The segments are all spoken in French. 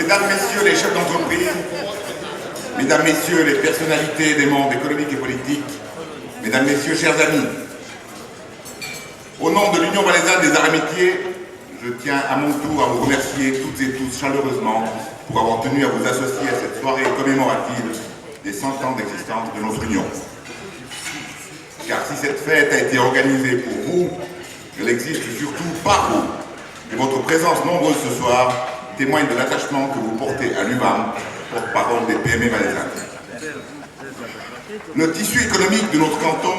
Mesdames, Messieurs les chefs d'entreprise, Mesdames, Messieurs les personnalités des mondes économiques et politiques, Mesdames, Messieurs, chers amis, au nom de l'Union valaisanne des arts et métiers, je tiens à mon tour à vous remercier toutes et tous chaleureusement pour avoir tenu à vous associer à cette soirée commémorative des 100 ans d'existence de notre Union. Car si cette fête a été organisée pour vous, elle existe surtout par vous. Et votre présence nombreuse ce soir témoigne de l'attachement que vous portez à l'UVAM, porte-parole des PME valaisannes. Le tissu économique de notre canton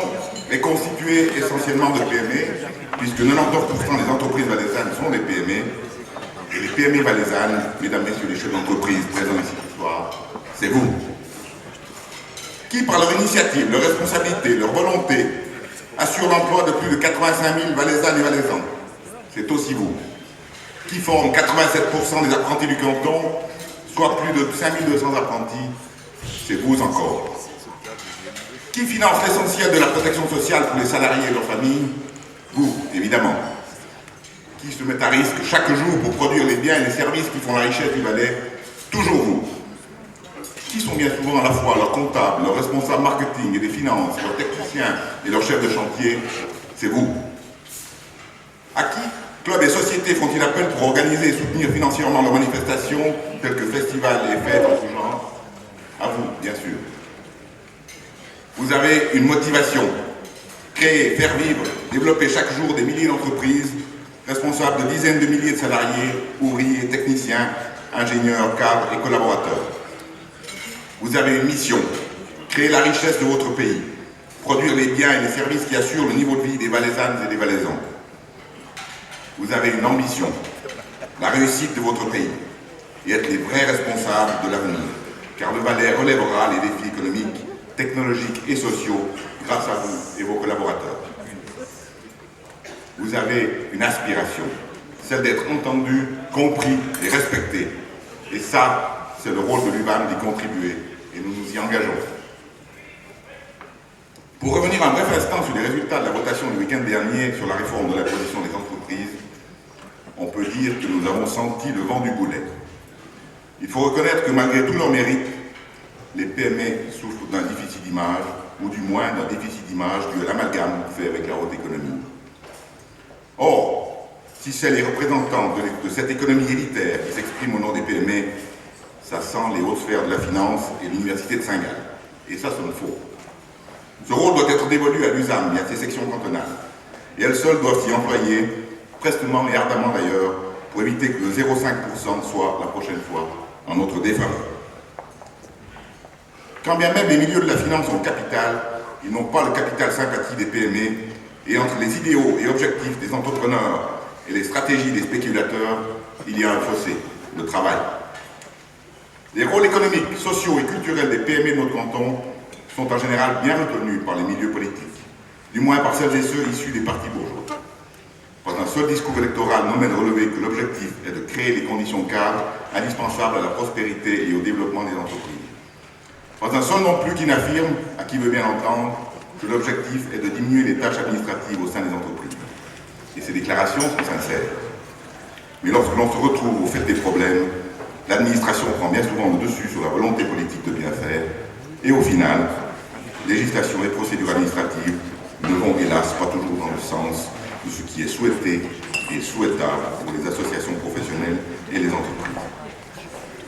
est constitué essentiellement de PME, puisque 99% des entreprises valaisannes sont des PME, et les PME valaisannes, mesdames, messieurs les chefs d'entreprise présents ici ce soir, c'est vous. Qui, par leur initiative, leur responsabilité, leur volonté, assurent l'emploi de plus de 85 000 valaisannes et valaisans. C'est aussi vous. Qui forment 87% des apprentis du canton, soit plus de 5 200 apprentis, c'est vous encore. Qui finance l'essentiel de la protection sociale pour les salariés et leurs familles? Vous, évidemment. Qui se met à risque chaque jour pour produire les biens et les services qui font la richesse du Valais? Toujours vous. Qui sont bien souvent à la fois leurs comptables, leurs responsables marketing et des finances, leurs techniciens et leurs chefs de chantier? C'est vous. À qui clubs et sociétés font-ils appel pour organiser et soutenir financièrement leurs manifestations, telles que festivals et fêtes en tout genre? À vous, bien sûr. Vous avez une motivation. Créer, faire vivre, développer chaque jour des milliers d'entreprises, responsables de dizaines de milliers de salariés, ouvriers, techniciens, ingénieurs, cadres et collaborateurs. Vous avez une mission, créer la richesse de votre pays, produire les biens et les services qui assurent le niveau de vie des Valaisannes et des Valaisans. Vous avez une ambition, la réussite de votre pays, et être les vrais responsables de l'avenir, car le Valais relèvera les défis économiques, technologiques et sociaux grâce à vous et vos collaborateurs. Vous avez une aspiration, celle d'être entendu, compris et respecté. Et ça, c'est le rôle de l'UVAM d'y contribuer, et nous nous y engageons. Pour revenir un bref instant sur les résultats de la votation du week-end dernier sur la réforme de l'imposition des entreprises, on peut dire que nous avons senti le vent du boulet. Il faut reconnaître que malgré tous leurs mérites, les PME souffrent d'un déficit d'image, ou du moins d'un déficit d'image dû à l'amalgame fait avec la haute économie. Or, si c'est les représentants de cette économie élitaire qui s'expriment au nom des PME, ça sent les hautes sphères de la finance et l'université de Saint-Gall. Et ça sonne faux. Ce rôle doit être dévolu à l'USAM et à ses sections cantonales. Et elles seules doivent s'y employer, prestement et ardemment d'ailleurs, pour éviter que le 0,5% soit, la prochaine fois, en notre défaveur. Quand bien même les milieux de la finance ont le capital, ils n'ont pas le capital sympathie des PME, et entre les idéaux et objectifs des entrepreneurs et les stratégies des spéculateurs, il y a un fossé, le travail. Les rôles économiques, sociaux et culturels des PME de notre canton sont en général bien reconnus par les milieux politiques, du moins par celles et ceux issus des partis bourgeois. Pas un seul discours électoral n'omet de relever que l'objectif est de créer les conditions cadres indispensables à la prospérité et au développement des entreprises. Pas un seul non plus qui n'affirme, à qui veut bien entendre, que l'objectif est de diminuer les tâches administratives au sein des entreprises. Et ces déclarations sont sincères. Mais lorsque l'on se retrouve au fait des problèmes, l'administration prend bien souvent le dessus sur la volonté politique de bien faire, et au final, législation et procédures administratives ne vont hélas pas toujours dans le sens de ce qui est souhaité et souhaitable pour les associations professionnelles et les entreprises.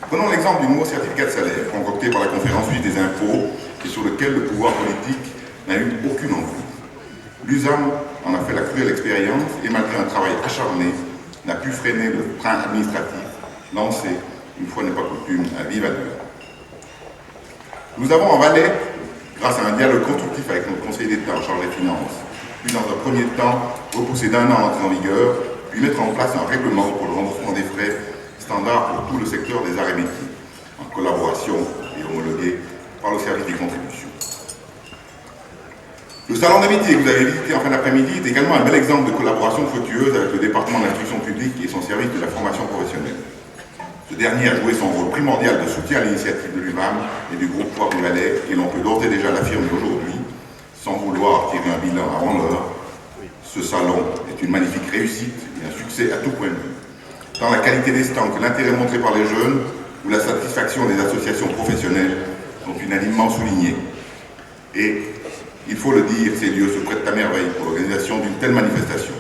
Prenons l'exemple du nouveau certificat de salaire, concocté par la conférence suisse des impôts et sur lequel le pouvoir politique n'a eu aucune envie. L'USAM en a fait la cruelle expérience et malgré un travail acharné, n'a pu freiner le train administratif lancé, une fois n'est pas coutume, à vive allure. Nous avons en Valais, grâce à un dialogue constructif avec notre conseiller d'État en charge des finances, puis dans un premier temps repousser d'1 an l'entrée en vigueur, puis mettre en place un règlement pour le remboursement des frais standard pour tout le secteur des arts et métiers, en collaboration et homologué par le service des contributions. Le salon des métiers que vous avez visité en fin d'après-midi est également un bel exemple de collaboration fructueuse avec le département de l'instruction publique et son service de la formation professionnelle. Ce dernier a joué son rôle primordial de soutien à l'initiative de l'UVAM et du groupe Foire du Valais, et l'on peut d'ores et déjà l'affirmer aujourd'hui, sans vouloir tirer un bilan avant l'heure. Ce salon est une magnifique réussite et un succès à tout point de vue. Tant la qualité des stands que l'intérêt montré par les jeunes, ou la satisfaction des associations professionnelles sont unanimement soulignés. Et, il faut le dire, ces lieux se prêtent à merveille pour l'organisation d'une telle manifestation.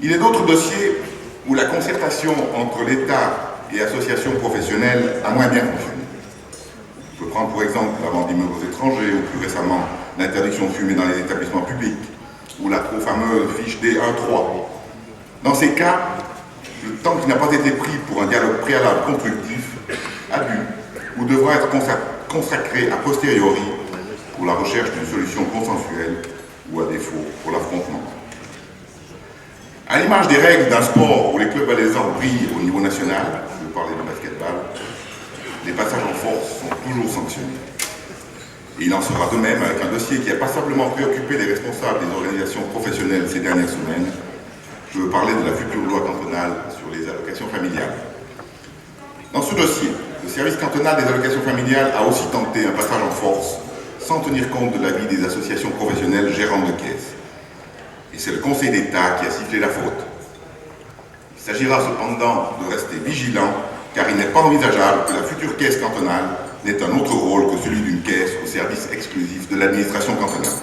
Il est d'autres dossiers où la concertation entre l'État et associations professionnelles a moins bien fonctionné. Je peux prendre pour exemple la vente d'immeubles aux étrangers ou plus récemment l'interdiction de fumer dans les établissements publics ou la trop fameuse fiche D1.3. Dans ces cas, le temps qui n'a pas été pris pour un dialogue préalable constructif a dû ou devra être consacré a posteriori pour la recherche d'une solution consensuelle ou à défaut pour l'affrontement. À l'image des règles d'un sport où les clubs valaisans brillent au niveau national, je veux parler du basketball, les passages en force sont toujours sanctionnés. Et il en sera de même avec un dossier qui a passablement préoccupé les responsables des organisations professionnelles ces dernières semaines. Je veux parler de la future loi cantonale sur les allocations familiales. Dans ce dossier, le service cantonal des allocations familiales a aussi tenté un passage en force sans tenir compte de l'avis des associations professionnelles gérantes de caisses. Et c'est le Conseil d'État qui a sifflé la faute. Il s'agira cependant de rester vigilant, car il n'est pas envisageable que la future caisse cantonale n'ait un autre rôle que celui d'une caisse au service exclusif de l'administration cantonale.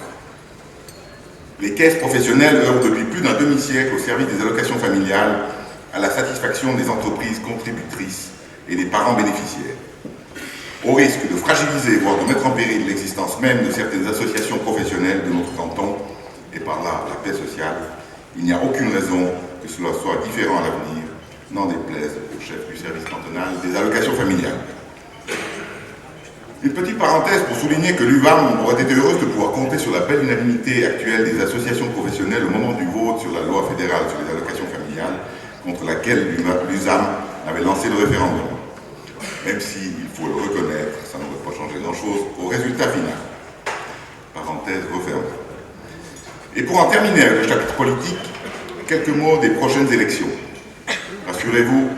Les caisses professionnelles œuvrent depuis plus d'un demi-siècle au service des allocations familiales à la satisfaction des entreprises contributrices et des parents bénéficiaires. Au risque de fragiliser, voire de mettre en péril l'existence même de certaines associations professionnelles de notre canton, et par là la paix sociale, il n'y a aucune raison que cela soit différent à l'avenir, n'en déplaise au chef du service cantonal des allocations familiales. Une petite parenthèse pour souligner que l'UVAM aurait été heureuse de pouvoir compter sur la belle unanimité actuelle des associations professionnelles au moment du vote sur la loi fédérale sur les allocations familiales, contre laquelle l'USAM avait lancé le référendum. Même si, il faut le reconnaître, ça n'aurait pas changé grand-chose au résultat final. Parenthèse refermée. Et pour en terminer avec le chapitre politique, quelques mots des prochaines élections. Rassurez-vous,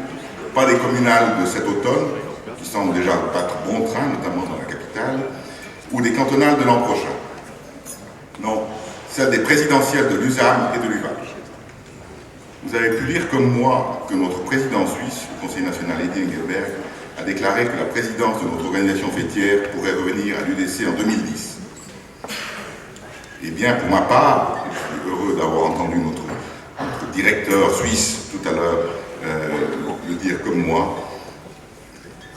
pas des communales de cet automne, qui semblent déjà battre bon train, notamment dans la capitale, ou des cantonales de l'an prochain. Non, celles des présidentielles de l'USAM et de l'UVAM. Vous avez pu lire comme moi que notre président suisse, le Conseil national Eddy Engelberg, a déclaré que la présidence de notre organisation fêtière pourrait revenir à l'UDC en 2010. Eh bien, pour ma part, je suis heureux d'avoir entendu notre directeur suisse tout à l'heure le dire comme moi,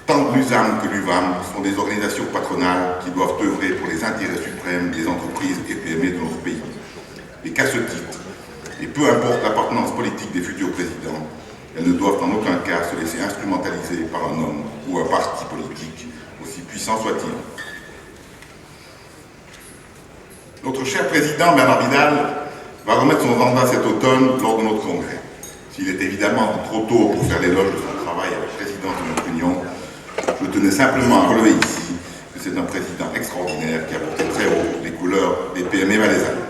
tant l'USAM que l'UVAM sont des organisations patronales qui doivent œuvrer pour les intérêts suprêmes des entreprises et PME de notre pays. Et qu'à ce titre, et peu importe l'appartenance politique des futurs présidents, elles ne doivent en aucun cas se laisser instrumentaliser par un homme ou un parti politique, aussi puissant soit-il. Notre cher président Bernard Vidal va remettre son mandat cet automne lors de notre congrès. S'il est évidemment trop tôt pour faire l'éloge de son travail à la présidence de notre union, je tenais simplement à relever ici que c'est un président extraordinaire qui a porté très haut les couleurs des PME valaisannes.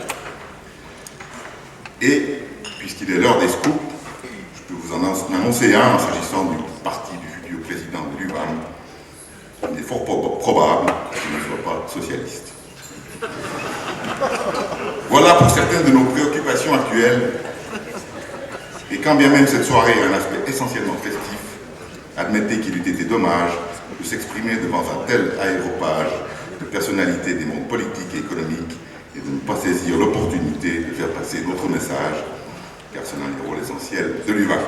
Et, puisqu'il est l'heure des scoops, je peux vous en annoncer un s'agissant du parti du futur président de l'UVAM. Il est fort probable qu'il ne soit pas socialiste. Voilà pour certaines de nos préoccupations actuelles. Et quand bien même cette soirée a un aspect essentiellement festif, admettez qu'il eût été dommage de s'exprimer devant un tel aéropage de personnalités des mondes politiques et économiques et de ne pas saisir l'opportunité de faire passer notre message, car c'est l'un des rôles essentiels de l'UVAM.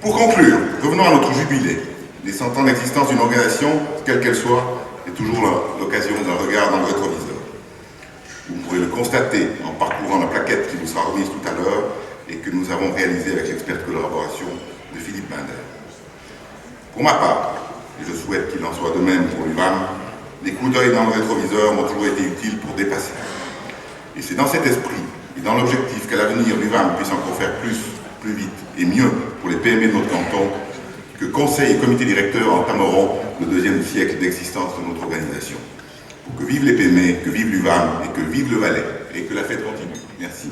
Pour conclure, revenons à notre jubilé. Les 100 ans d'existence d'une organisation, quelle qu'elle soit, est toujours l'occasion d'un regard dans le rétroviseur. Vous pourrez le constater en parcourant la plaquette qui vous sera remise tout à l'heure et que nous avons réalisée avec l'experte collaboration de Philippe Binder. Pour ma part, et je souhaite qu'il en soit de même pour l'UVAM, les coups d'œil dans le rétroviseur m'ont toujours été utiles pour dépasser. Et c'est dans cet esprit et dans l'objectif qu'à l'avenir l'UVAM puisse encore faire plus vite et mieux pour les PME de notre canton, que conseil et comité directeur entameront le deuxième siècle d'existence de notre organisation. Pour que vivent les PME, que vive l'UVAM et que vive le Valais et que la fête continue. Merci.